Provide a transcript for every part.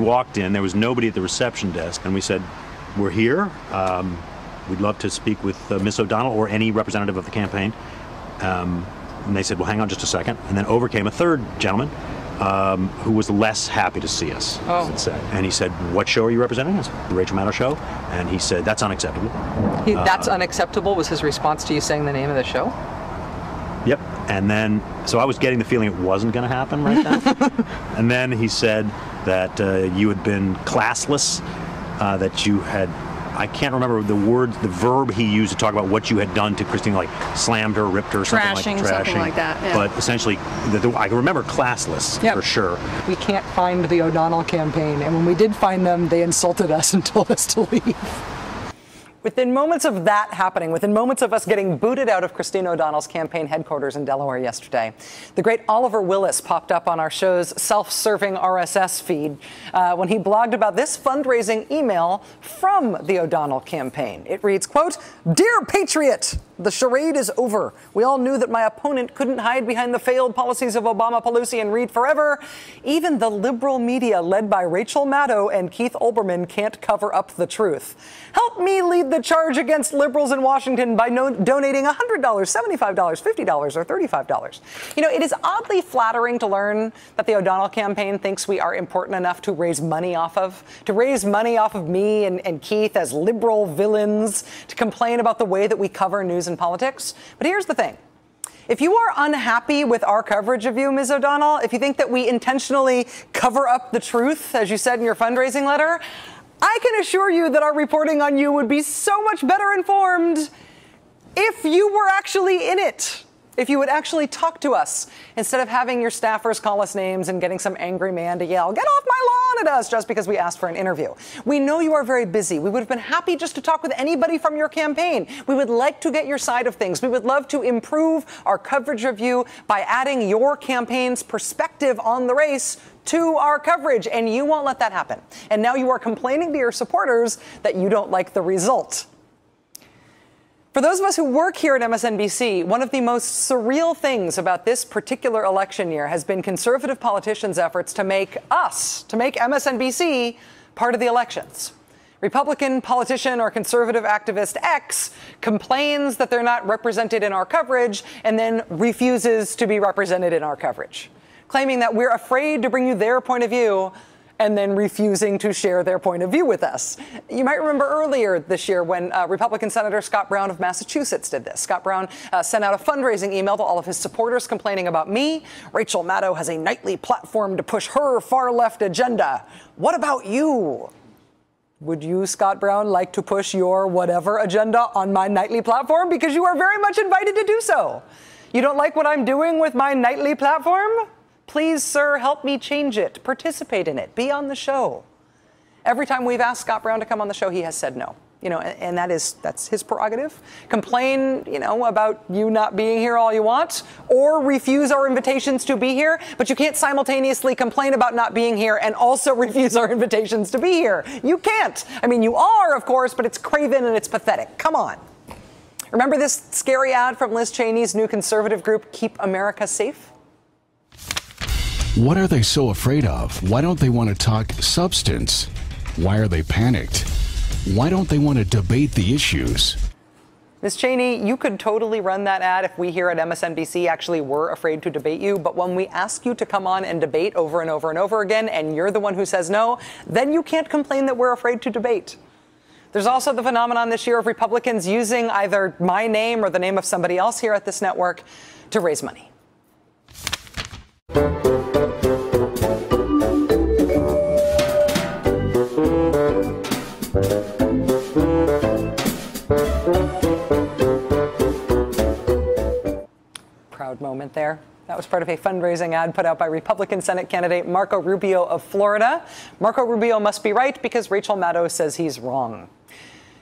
walked in, there was nobody at the reception desk, and we said, "We're here. We'd love to speak with Ms. O'Donnell or any representative of the campaign." And they said, "Well, hang on just a second." And then over came a third gentleman who was less happy to see us. Oh. And he said, "What show are you representing?" I said, "The Rachel Maddow Show." And he said, "That's unacceptable." That's unacceptable was his response to you saying the name of the show? Yep. And then, so I was getting the feeling it wasn't going to happen right then. And then he said that you had been classless, that you had, I can't remember the verb he used to talk about what you had done to Christine, like slammed her, ripped her, something like that. Yeah. But essentially, I can remember classless for sure. We can't find the O'Donnell campaign, and when we did find them, they insulted us and told us to leave. Within moments of that happening, within moments of us getting booted out of Christine O'Donnell's campaign headquarters in Delaware yesterday, the great Oliver Willis popped up on our show's self-serving RSS feed when he blogged about this fundraising email from the O'Donnell campaign. It reads, quote, "Dear Patriot, the charade is over. We all knew that my opponent couldn't hide behind the failed policies of Obama, Pelosi, and Reid forever. Even the liberal media led by Rachel Maddow and Keith Olbermann can't cover up the truth. Help me lead the charge against liberals in Washington by donating $100, $75, $50, or $35. You know, it is oddly flattering to learn that the O'Donnell campaign thinks we are important enough to raise money off of me and Keith as liberal villains, to complain about the way that we cover news and politics. But here's the thing. If you are unhappy with our coverage of you, Ms. O'Donnell, if you think that we intentionally cover up the truth, as you said in your fundraising letter, I can assure you that our reporting on you would be so much better informed if you were actually in it. If you would actually talk to us instead of having your staffers call us names and getting some angry man to yell, "Get off my lawn" at us just because we asked for an interview. We know you are very busy. We would have been happy just to talk with anybody from your campaign. We would like to get your side of things. We would love to improve our coverage of you by adding your campaign's perspective on the race to our coverage, and you won't let that happen. And now you are complaining to your supporters that you don't like the result. For those of us who work here at MSNBC, one of the most surreal things about this particular election year has been conservative politicians' efforts to make MSNBC part of the elections. Republican politician or conservative activist X complains that they're not represented in our coverage and then refuses to be represented in our coverage, claiming that we're afraid to bring you their point of view and then refusing to share their point of view with us. You might remember earlier this year when Republican Senator Scott Brown of Massachusetts did this. Scott Brown sent out a fundraising email to all of his supporters complaining about me. Rachel Maddow has a nightly platform to push her far-left agenda. What about you? Would you, Scott Brown, like to push your whatever agenda on my nightly platform? Because you are very much invited to do so. You don't like what I'm doing with my nightly platform? Please, sir, help me change it. Participate in it. Be on the show. Every time we've asked Scott Brown to come on the show, he has said no. You know, and that's his prerogative. Complain, about you not being here all you want, or refuse our invitations to be here, but you can't simultaneously complain about not being here and also refuse our invitations to be here. You can't. I mean, you are, of course, but it's craven and it's pathetic. Come on. Remember this scary ad from Liz Cheney's new conservative group, Keep America Safe? What are they so afraid of? Why don't they want to talk substance? Why are they panicked? Why don't they want to debate the issues? Ms. Cheney, you could totally run that ad if we here at MSNBC actually were afraid to debate you. But when we ask you to come on and debate over and over and over again, and you're the one who says no, then you can't complain that we're afraid to debate. There's also the phenomenon this year of Republicans using either my name or the name of somebody else here at this network to raise money. Proud moment there. That was part of a fundraising ad put out by Republican Senate candidate Marco Rubio of Florida. Marco Rubio must be right because Rachel Maddow says he's wrong.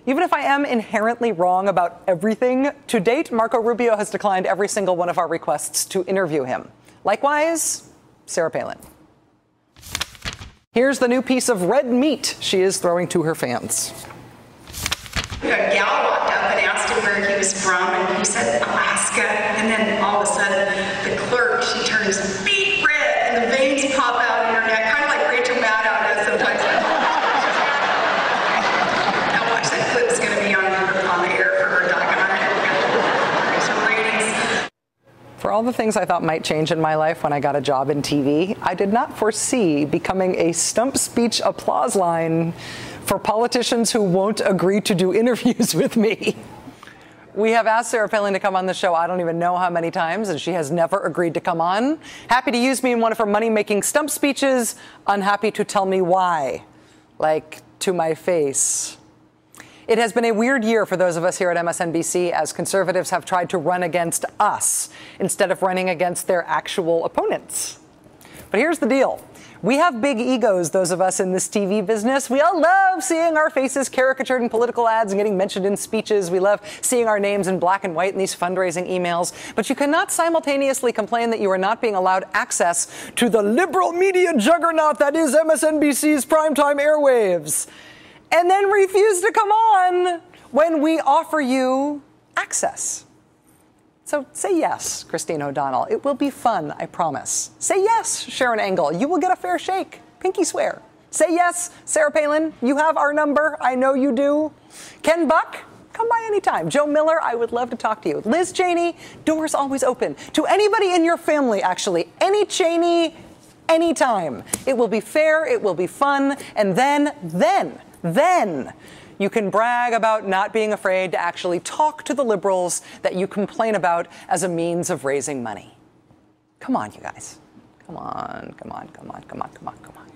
Even if I am inherently wrong about everything, to date, Marco Rubio has declined every single one of our requests to interview him. Likewise, Sarah Palin. Here's the new piece of red meat she is throwing to her fans. A gal walked up and asked him where he was from, and he said Alaska. And then all of a sudden, the clerk, she turns beet red, and the veins pop out in her neck, kind of like Rachel Maddow does sometimes. For all the things I thought might change in my life when I got a job in TV, I did not foresee becoming a stump speech applause line for politicians who won't agree to do interviews with me. We have asked Sarah Palin to come on the show I don't even know how many times, and she has never agreed to come on. Happy to use me in one of her money-making stump speeches, unhappy to tell me why, like to my face. It has been a weird year for those of us here at MSNBC as conservatives have tried to run against us instead of running against their actual opponents. But here's the deal. We have big egos, those of us in this TV business. We all love seeing our faces caricatured in political ads and getting mentioned in speeches. We love seeing our names in black and white in these fundraising emails. But you cannot simultaneously complain that you are not being allowed access to the liberal media juggernaut that is MSNBC's primetime airwaves, and then refuse to come on when we offer you access. So say yes, Christine O'Donnell. It will be fun, I promise. Say yes, Sharon Engel. You will get a fair shake. Pinky swear. Say yes, Sarah Palin. You have our number. I know you do. Ken Buck, come by anytime. Joe Miller, I would love to talk to you. Liz Cheney, doors always open. To anybody in your family, actually. Any Cheney, anytime. It will be fair. It will be fun. And then, you can brag about not being afraid to actually talk to the liberals that you complain about as a means of raising money. Come on, you guys. Come on, come on, come on, come on, come on, come on.